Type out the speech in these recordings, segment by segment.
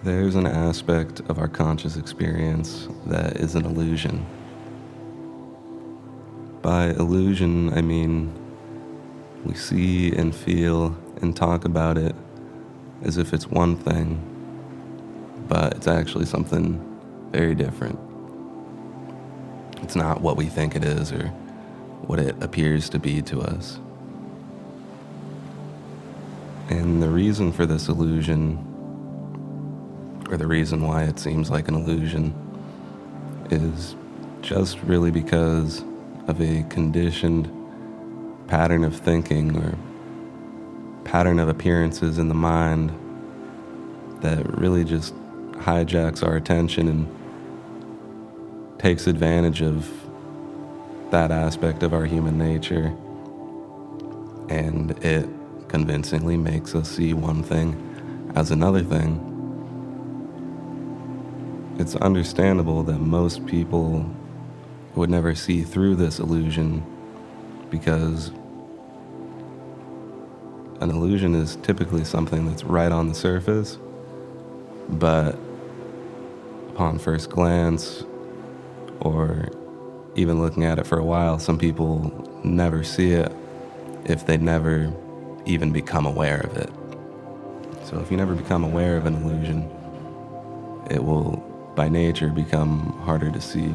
There's an aspect of our conscious experience that is an illusion. By illusion, I mean we see and feel and talk about it as if it's one thing, but it's actually something very different. It's not what we think it is or what it appears to be to us. And the reason for this illusion, or the reason why it seems like an illusion, is just really because of a conditioned pattern of thinking or pattern of appearances in the mind that really just hijacks our attention and takes advantage of that aspect of our human nature, and it convincingly makes us see one thing as another thing. It's understandable that most people would never see through this illusion because an illusion is typically something that's right on the surface, but upon first glance, or even looking at it for a while, some people never see it if they never even become aware of it. So if you never become aware of an illusion, it will, by nature, become harder to see.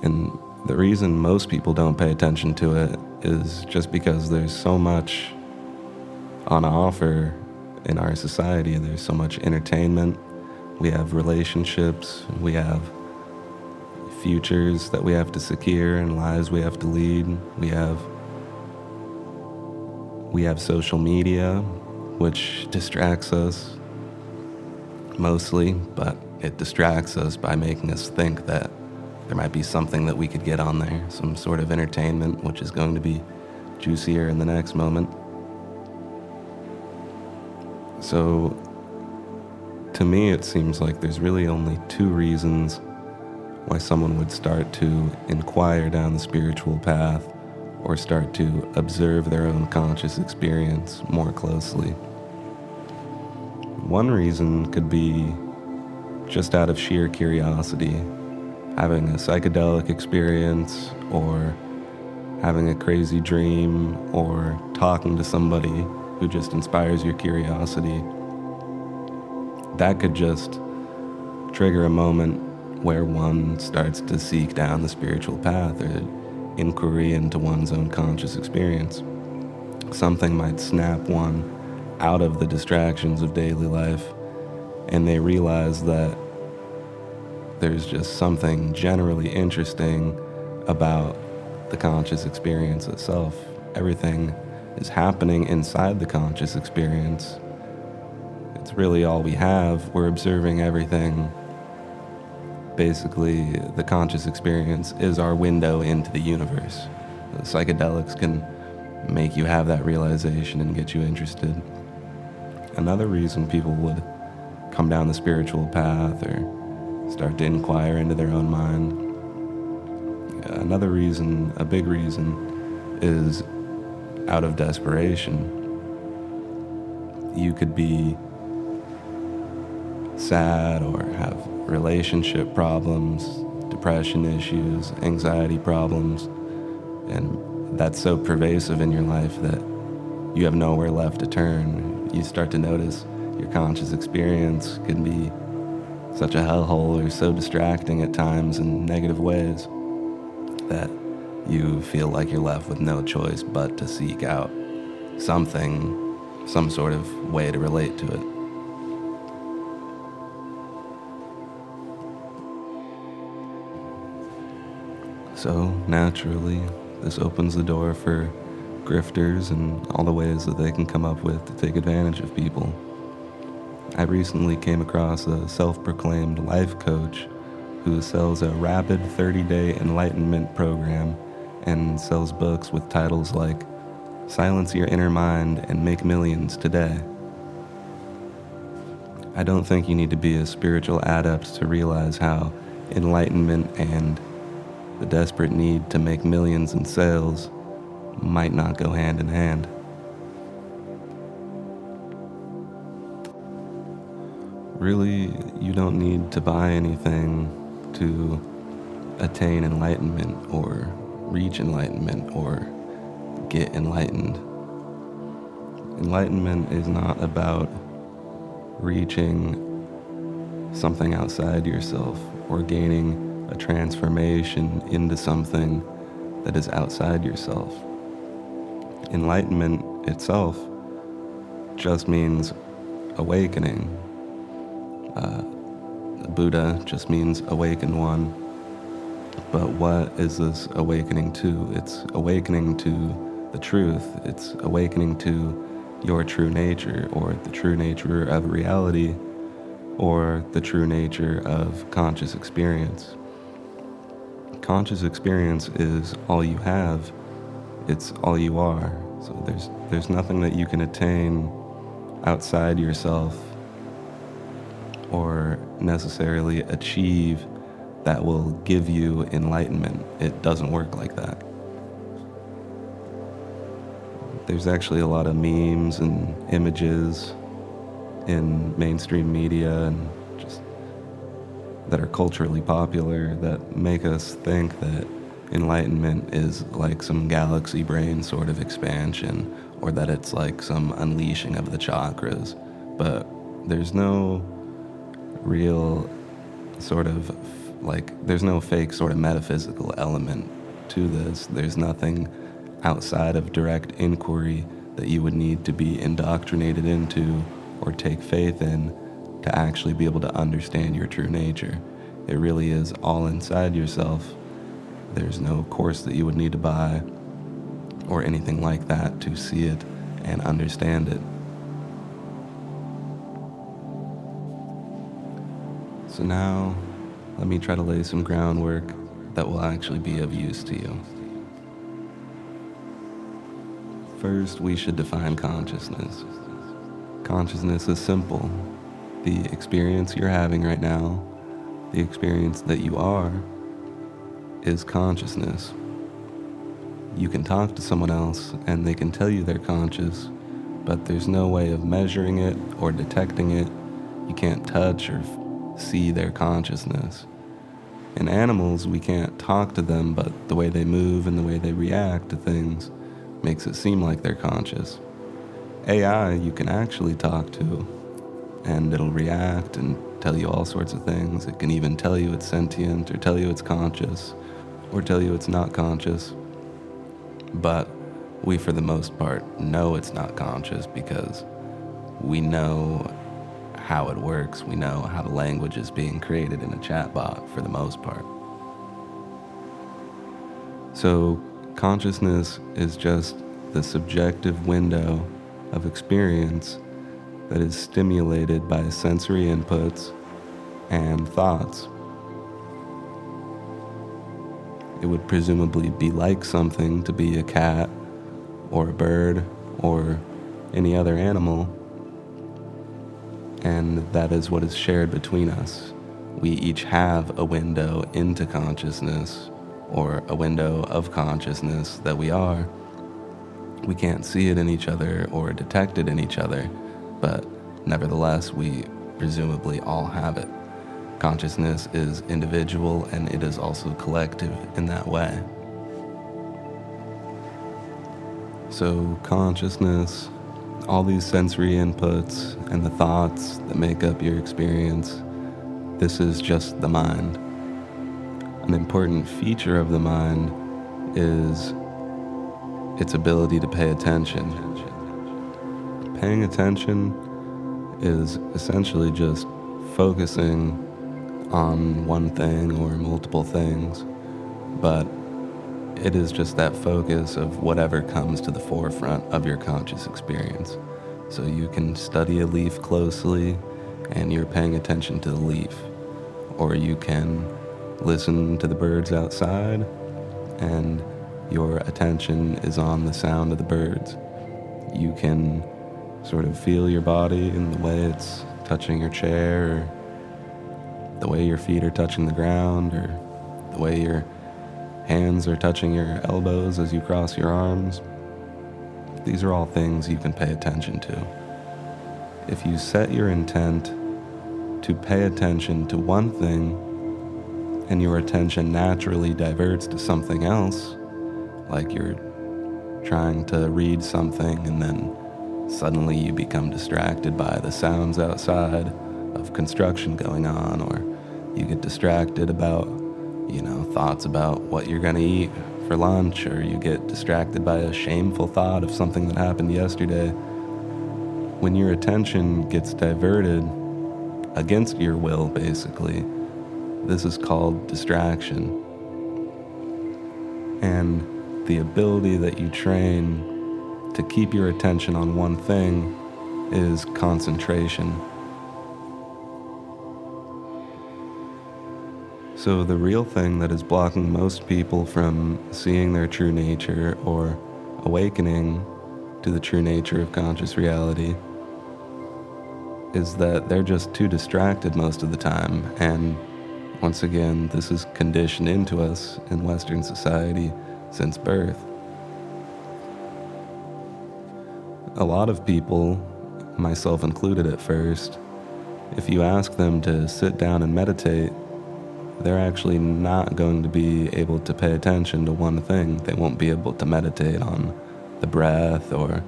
And the reason most people don't pay attention to it is just because there's so much on offer in our society. There's so much entertainment. We have relationships. We have futures that we have to secure and lives we have to lead. We have social media, which distracts us mostly, but it distracts us by making us think that there might be something that we could get on there, some sort of entertainment, which is going to be juicier in the next moment. So, to me, it seems like there's really only two reasons why someone would start to inquire down the spiritual path or start to observe their own conscious experience more closely. One reason could be just out of sheer curiosity, having a psychedelic experience or having a crazy dream or talking to somebody who just inspires your curiosity. That could just trigger a moment where one starts to seek down the spiritual path or inquiry into one's own conscious experience. Something might snap one out of the distractions of daily life, and they realize that there's just something generally interesting about the conscious experience itself. Everything is happening inside the conscious experience. It's really all we have. We're observing everything. Basically, the conscious experience is our window into the universe. The psychedelics can make you have that realization and get you interested. Another reason people would come down the spiritual path or start to inquire into their own mind. Another reason, a big reason, is out of desperation. You could be sad or have relationship problems, depression issues, anxiety problems, and that's so pervasive in your life that you have nowhere left to turn. You start to notice your conscious experience can be such a hellhole or so distracting at times in negative ways that you feel like you're left with no choice but to seek out something, some sort of way to relate to it. So, naturally, this opens the door for grifters and all the ways that they can come up with to take advantage of people. I recently came across a self-proclaimed life coach who sells a rapid 30-day Enlightenment program and sells books with titles like Silence Your Inner Mind and Make Millions Today. I don't think you need to be a spiritual adept to realize how enlightenment and the desperate need to make millions in sales might not go hand in hand. really, you don't need to buy anything to attain enlightenment or reach enlightenment or get enlightened. Enlightenment is not about reaching something outside yourself or gaining a transformation into something that is outside yourself. Enlightenment itself just means awakening. Buddha just means awakened one. But what is this awakening to? It's awakening to the truth. It's awakening to your true nature, or the true nature of reality, or the true nature of conscious experience. Conscious experience is all you have. It's all you are. So there's nothing that you can attain outside yourself or necessarily achieve that will give you enlightenment. It doesn't work like that. There's actually a lot of memes and images in mainstream media and just that are culturally popular that make us think that enlightenment is like some galaxy brain sort of expansion, or that it's like some unleashing of the chakras. But there's no real sort of there's no fake sort of metaphysical element to this. There's nothing outside of direct inquiry that you would need to be indoctrinated into or take faith in to actually be able to understand your true nature. It really is all inside yourself. There's no course that you would need to buy or anything like that to see it and understand it. So now, let me try to lay some groundwork that will actually be of use to you. First, we should define consciousness. Consciousness is simple. The experience you're having right now, the experience that you are, is consciousness. You can talk to someone else and they can tell you they're conscious, but there's no way of measuring it or detecting it. You can't touch or see their consciousness. In animals, we can't talk to them, but the way they move and the way they react to things makes it seem like they're conscious. AI, you can actually talk to, and it'll react and tell you all sorts of things. It can even tell you it's sentient, or tell you it's conscious, or tell you it's not conscious. But we, for the most part, know it's not conscious because we know how it works. We know how the language is being created in a chatbot for the most part. So consciousness is just the subjective window of experience that is stimulated by sensory inputs and thoughts. It would presumably be like something to be a cat or a bird or any other animal, and that is what is shared between us. We each have a window into consciousness, or a window of consciousness that we are. We can't see it in each other or detect it in each other, but nevertheless, we presumably all have it. Consciousness is individual and it is also collective in that way. So consciousness, all these sensory inputs and the thoughts that make up your experience, this is just the mind. An important feature of the mind is its ability to pay attention. Paying attention is essentially just focusing on one thing or multiple things, but it is just that focus of whatever comes to the forefront of your conscious experience. So you can study a leaf closely and you're paying attention to the leaf, or you can listen to the birds outside and your attention is on the sound of the birds. You can sort of feel your body in the way it's touching your chair, or the way your feet are touching the ground, or the way your hands are touching your elbows as you cross your arms. These are all things you can pay attention to. If you set your intent to pay attention to one thing and your attention naturally diverts to something else, like you're trying to read something and then suddenly you become distracted by the sounds outside of construction going on, or you get distracted about, thoughts about what you're going to eat for lunch, or you get distracted by a shameful thought of something that happened yesterday. When your attention gets diverted against your will, basically, this is called distraction. And the ability that you train to keep your attention on one thing is concentration. So the real thing that is blocking most people from seeing their true nature or awakening to the true nature of conscious reality is that they're just too distracted most of the time. And once again, this is conditioned into us in Western society since birth. A lot of people, myself included at first, if you ask them to sit down and meditate, they're actually not going to be able to pay attention to one thing. They won't be able to meditate on the breath or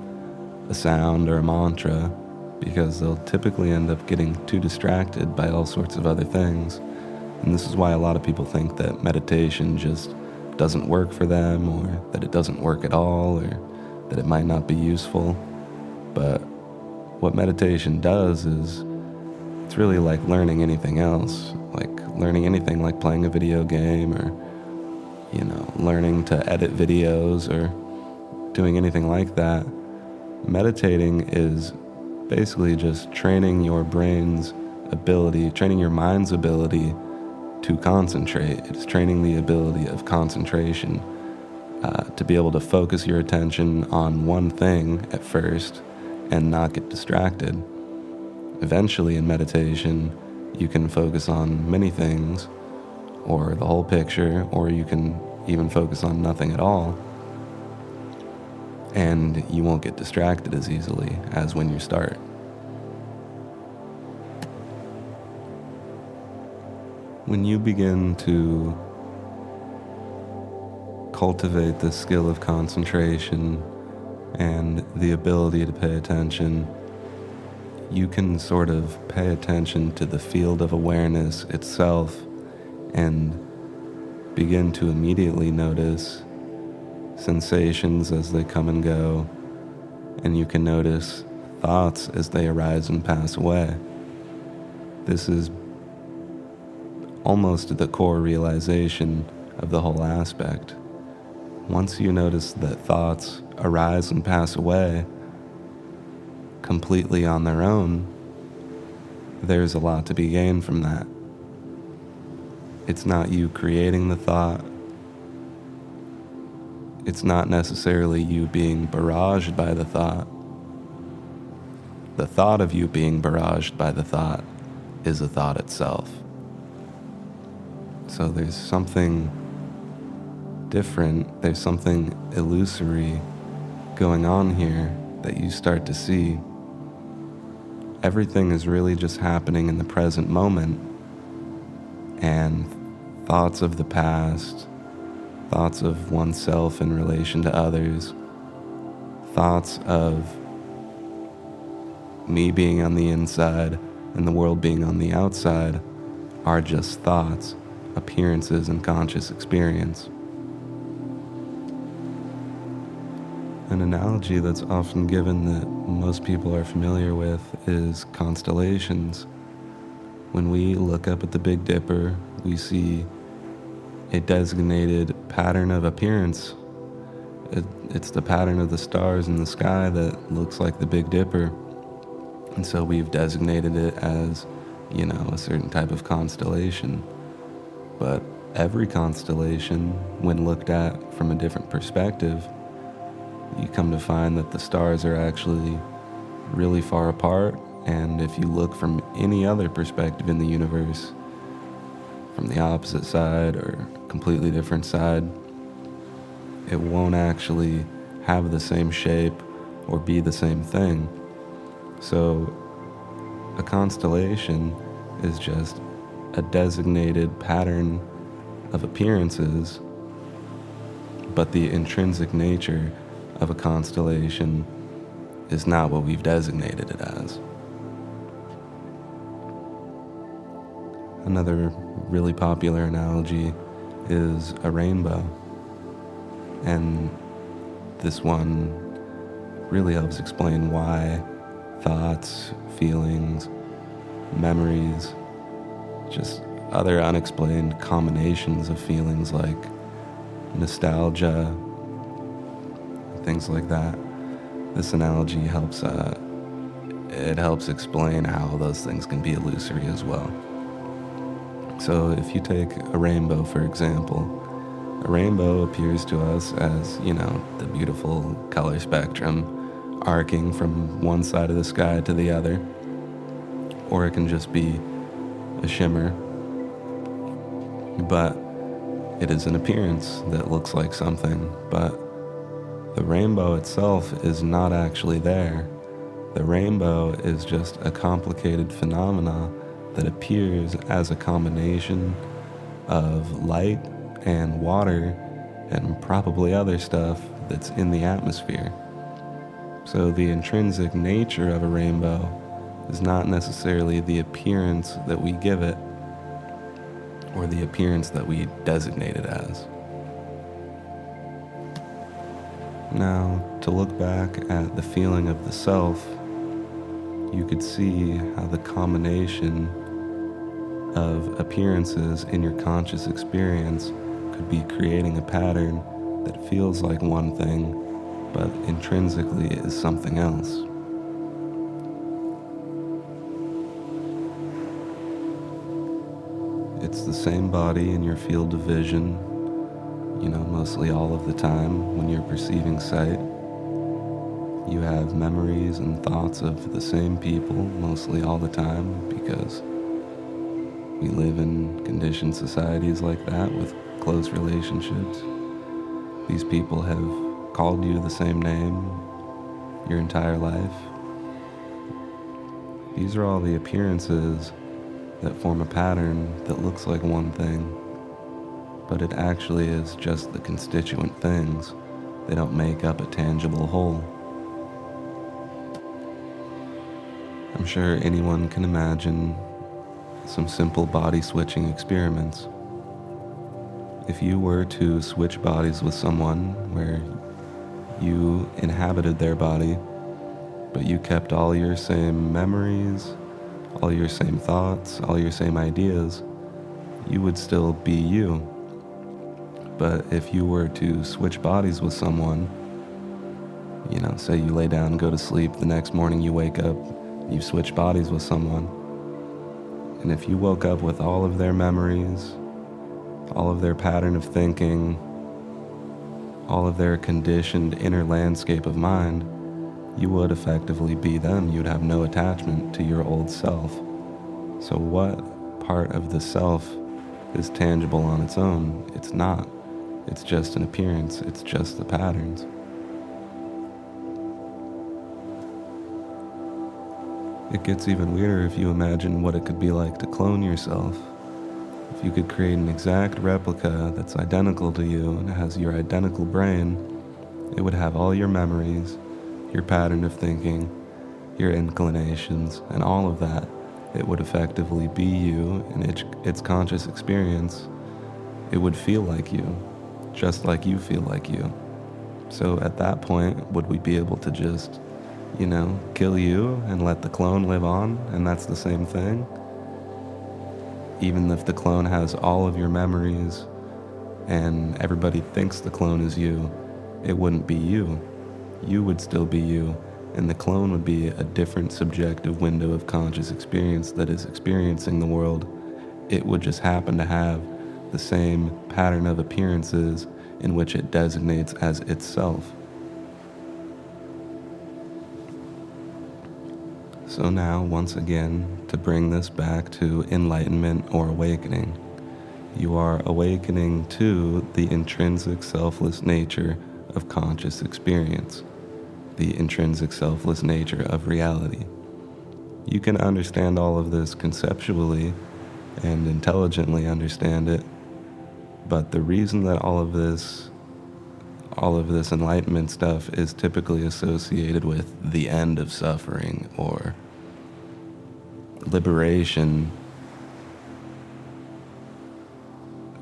a sound or a mantra, because they'll typically end up getting too distracted by all sorts of other things. And this is why a lot of people think that meditation just doesn't work for them, or that it doesn't work at all, or that it might not be useful. But what meditation does is it's really like learning anything else, like learning anything like playing a video game, or, learning to edit videos, or doing anything like that. Meditating is basically just training your brain's ability, training your mind's ability to concentrate. It's training the ability of concentration, to be able to focus your attention on one thing at first and not get distracted. Eventually in meditation, you can focus on many things, or the whole picture, or you can even focus on nothing at all, and you won't get distracted as easily as when you start. When you begin to cultivate the skill of concentration and the ability to pay attention, you can sort of pay attention to the field of awareness itself and begin to immediately notice sensations as they come and go, and you can notice thoughts as they arise and pass away. This is almost the core realization of the whole aspect. Once you notice that thoughts arise and pass away completely on their own, there's a lot to be gained from that. It's not you creating the thought. It's not necessarily you being barraged by the thought. The thought of you being barraged by the thought is a thought itself. So there's something different, there's something illusory going on here that you start to see. Everything is really just happening in the present moment, and thoughts of the past, thoughts of oneself in relation to others, thoughts of me being on the inside and the world being on the outside are just thoughts, appearances in conscious experience. An analogy that's often given that most people are familiar with is constellations. When we look up at the Big Dipper, we see a designated pattern of appearance. It's the pattern of the stars in the sky that looks like the Big Dipper. And so we've designated it as, a certain type of constellation. But every constellation, when looked at from a different perspective, you come to find that the stars are actually really far apart. And if you look from any other perspective in the universe, from the opposite side or completely different side, it won't actually have the same shape or be the same thing. So a constellation is just a designated pattern of appearances, but the intrinsic nature of a constellation is not what we've designated it as. Another really popular analogy is a rainbow, and this one really helps explain why thoughts, feelings, memories, just other unexplained combinations of feelings like nostalgia, things like that. This analogy helps explain how those things can be illusory as well. So if you take a rainbow, for example, a rainbow appears to us as, the beautiful color spectrum arcing from one side of the sky to the other, or it can just be a shimmer, but it is an appearance that looks like something, but the rainbow itself is not actually there. The rainbow is just a complicated phenomena that appears as a combination of light and water and probably other stuff that's in the atmosphere. So the intrinsic nature of a rainbow is not necessarily the appearance that we give it or the appearance that we designate it as. Now, to look back at the feeling of the self, you could see how the combination of appearances in your conscious experience could be creating a pattern that feels like one thing, but intrinsically is something else. It's the same body in your field of vision, mostly all of the time when you're perceiving sight. You have memories and thoughts of the same people mostly all the time because we live in conditioned societies like that with close relationships. These people have called you the same name your entire life. These are all the appearances that form a pattern that looks like one thing, but it actually is just the constituent things. They don't make up a tangible whole. I'm sure anyone can imagine some simple body switching experiments. If you were to switch bodies with someone where you inhabited their body, but you kept all your same memories, all your same thoughts, all your same ideas, you would still be you. But if you were to switch bodies with someone, say you lay down and go to sleep, the next morning you wake up, you switch bodies with someone, and if you woke up with all of their memories, all of their pattern of thinking, all of their conditioned inner landscape of mind, you would effectively be them. You'd have no attachment to your old self. So what part of the self is tangible on its own? It's not. It's just an appearance. It's just the patterns. It gets even weirder if you imagine what it could be like to clone yourself. If you could create an exact replica that's identical to you and has your identical brain, it would have all your memories, your pattern of thinking, your inclinations, and all of that. It would effectively be you in its conscious experience. It would feel like you, just like you feel like you. So at that point, would we be able to just, kill you and let the clone live on, and that's the same thing? Even if the clone has all of your memories and everybody thinks the clone is you, it wouldn't be you. You would still be you, and the clone would be a different subjective window of conscious experience that is experiencing the world. It would just happen to have the same pattern of appearances in which it designates as itself. So now, once again, to bring this back to enlightenment or awakening, you are awakening to the intrinsic selfless nature of conscious experience, the intrinsic selfless nature of reality. You can understand all of this conceptually and intelligently understand it, but the reason that all of this enlightenment stuff is typically associated with the end of suffering or liberation,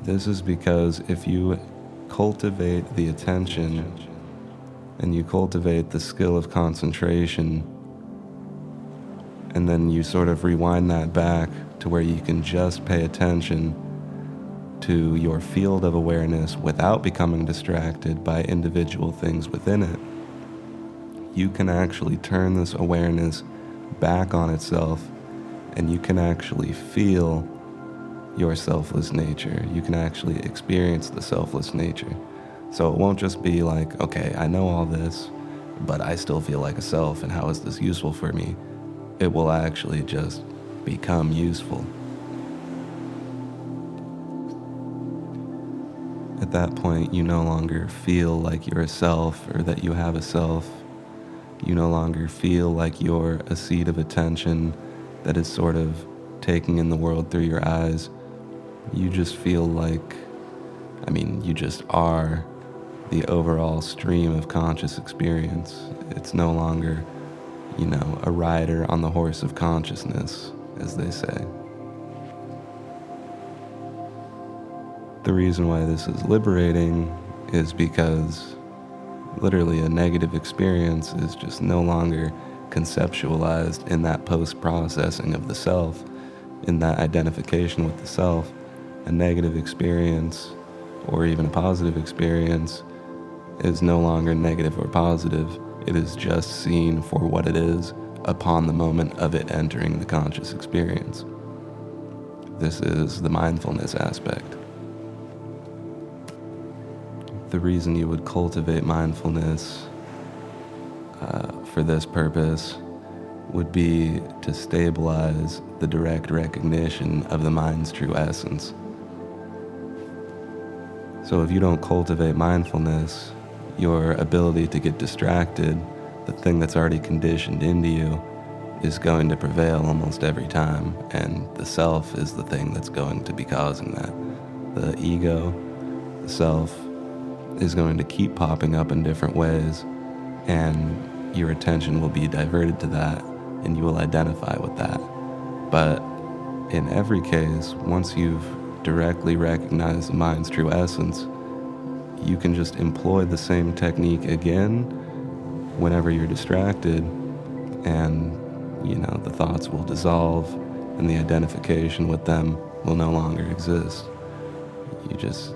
this is because if you cultivate the attention and you cultivate the skill of concentration, and then you sort of rewind that back to where you can just pay attention to your field of awareness without becoming distracted by individual things within it, you can actually turn this awareness back on itself, and you can actually feel your selfless nature. You can actually experience the selfless nature. So it won't just be like, okay, I know all this, but I still feel like a self, and how is this useful for me? It will actually just become useful. At that point, you no longer feel like you're a self or that you have a self. You no longer feel like you're a seed of attention that is sort of taking in the world through your eyes. You just feel like, you just are the overall stream of conscious experience. It's no longer, a rider on the horse of consciousness, as they say. The reason why this is liberating is because literally a negative experience is just no longer conceptualized in that post-processing of the self, in that identification with the self. A negative experience, or even a positive experience, is no longer negative or positive. It is just seen for what it is upon the moment of it entering the conscious experience. This is the mindfulness aspect. The reason you would cultivate mindfulness for this purpose would be to stabilize the direct recognition of the mind's true essence. So if you don't cultivate mindfulness, your ability to get distracted, the thing that's already conditioned into you, is going to prevail almost every time, and the self is the thing that's going to be causing that. The ego, the self, is going to keep popping up in different ways, and your attention will be diverted to that, and you will identify with that. But in every case, once you've directly recognized the mind's true essence, you can just employ the same technique again whenever you're distracted, and the thoughts will dissolve and the identification with them will no longer exist. You just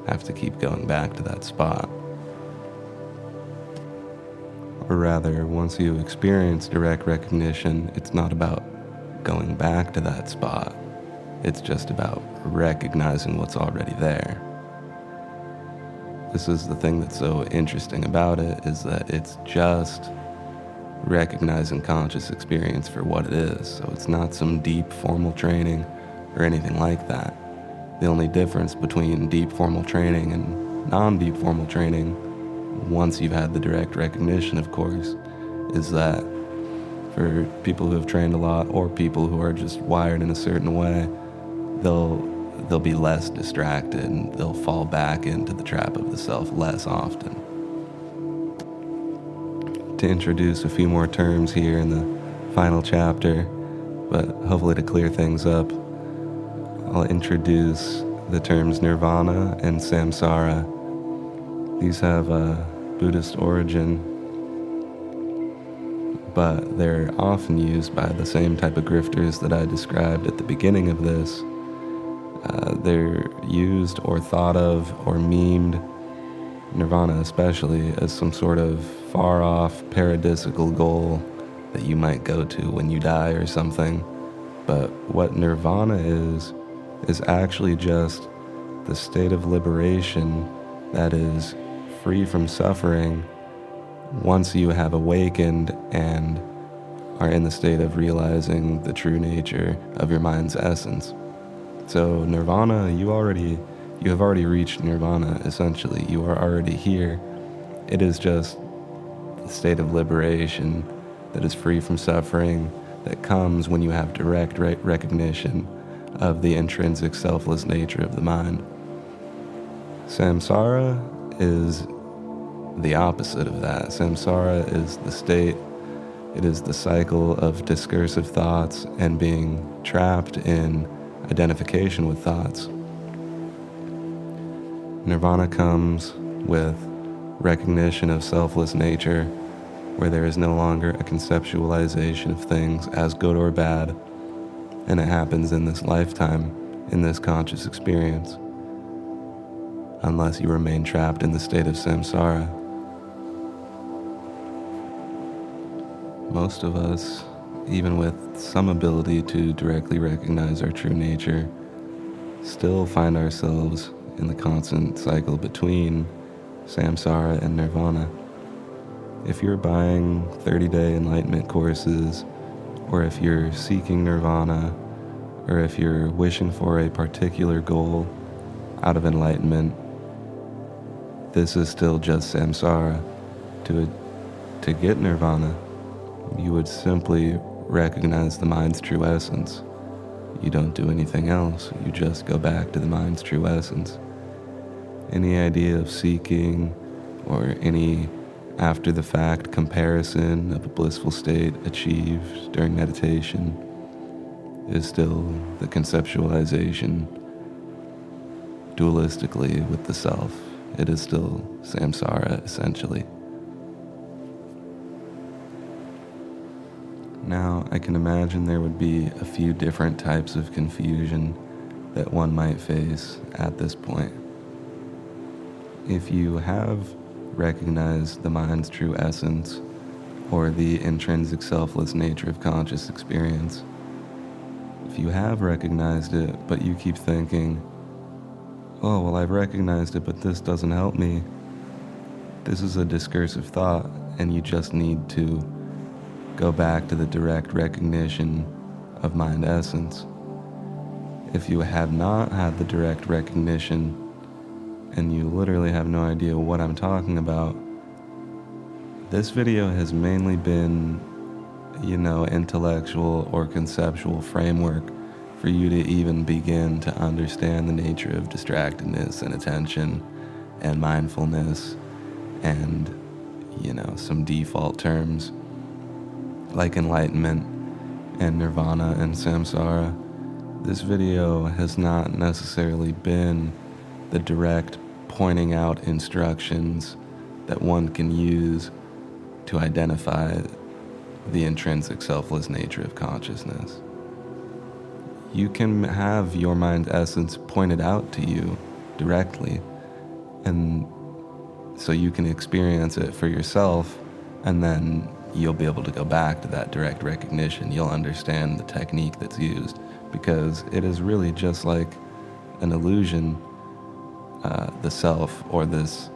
have to keep going back to that spot. Or rather, once you experience direct recognition, it's not about going back to that spot. It's just about recognizing what's already there. This is the thing that's so interesting about it, is that it's just recognizing conscious experience for what it is. So it's not some deep formal training or anything like that. The only difference between deep formal training and non-deep formal training, once you've had the direct recognition, of course, is that for people who have trained a lot or people who are just wired in a certain way, they'll be less distracted and they'll fall back into the trap of the self less often. To introduce a few more terms here in the final chapter, but hopefully to clear things up, I'll introduce the terms nirvana and samsara. These have a Buddhist origin, but they're often used by the same type of grifters that I described at the beginning of this. They're used or thought of or memed, nirvana especially, as some sort of far-off paradisical goal that you might go to when you die or something. But what nirvana is actually just the state of liberation that is free from suffering once you have awakened and are in the state of realizing the true nature of your mind's essence. So nirvana, you have already reached nirvana, essentially. You are already here. It is just the state of liberation that is free from suffering, that comes when you have direct recognition of the intrinsic selfless nature of the mind. Samsara is the opposite of that. Samsara is the state, it is the cycle of discursive thoughts and being trapped in identification with thoughts. Nirvana comes with recognition of selfless nature, where there is no longer a conceptualization of things as good or bad, and it happens in this lifetime, in this conscious experience, unless you remain trapped in the state of samsara. Most of us, even with some ability to directly recognize our true nature, still find ourselves in the constant cycle between samsara and nirvana. If you're buying 30-day enlightenment courses, or if you're seeking nirvana, or if you're wishing for a particular goal out of enlightenment, this is still just samsara. To get nirvana, you would simply recognize the mind's true essence. You don't do anything else. You just go back to the mind's true essence. Any idea of seeking or any after-the-fact comparison of a blissful state achieved during meditation is still the conceptualization dualistically with the self. It is still samsara, essentially. Now, I can imagine there would be a few different types of confusion that one might face at this point. If you have recognized the mind's true essence, or the intrinsic selfless nature of conscious experience, if you have recognized it, but you keep thinking, oh, well, I've recognized it, but this doesn't help me, this is a discursive thought, and you just need to go back to the direct recognition of mind essence. If you have not had the direct recognition, and you literally have no idea what I'm talking about, this video has mainly been, intellectual or conceptual framework for you to even begin to understand the nature of distractedness and attention and mindfulness and, some default terms like enlightenment and nirvana and samsara. This video has not necessarily been the direct pointing out instructions that one can use to identify the intrinsic selfless nature of consciousness. You can have your mind essence pointed out to you directly, and so you can experience it for yourself, and then you'll be able to go back to that direct recognition. You'll understand the technique that's used, because it is really just like an illusion, the self, or this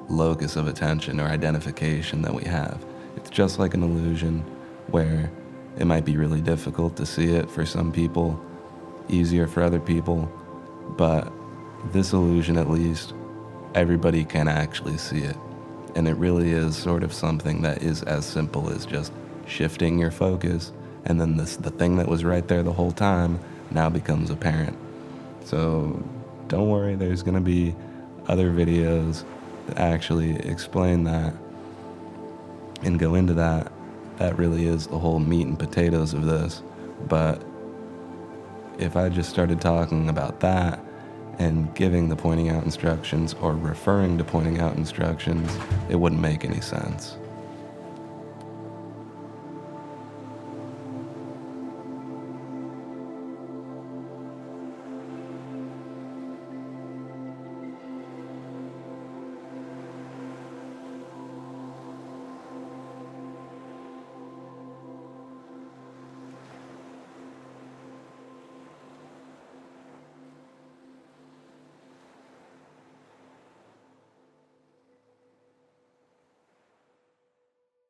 locus of attention or identification that we have. It's just like an illusion where it might be really difficult to see it for some people, easier for other people, but this illusion, at least, everybody can actually see it. And it really is sort of something that is as simple as just shifting your focus, and then the thing that was right there the whole time now becomes apparent. So don't worry, there's going to be other videos that actually explain that and go into that. That really is the whole meat and potatoes of this. But if I just started talking about that and giving the pointing out instructions or referring to pointing out instructions, it wouldn't make any sense.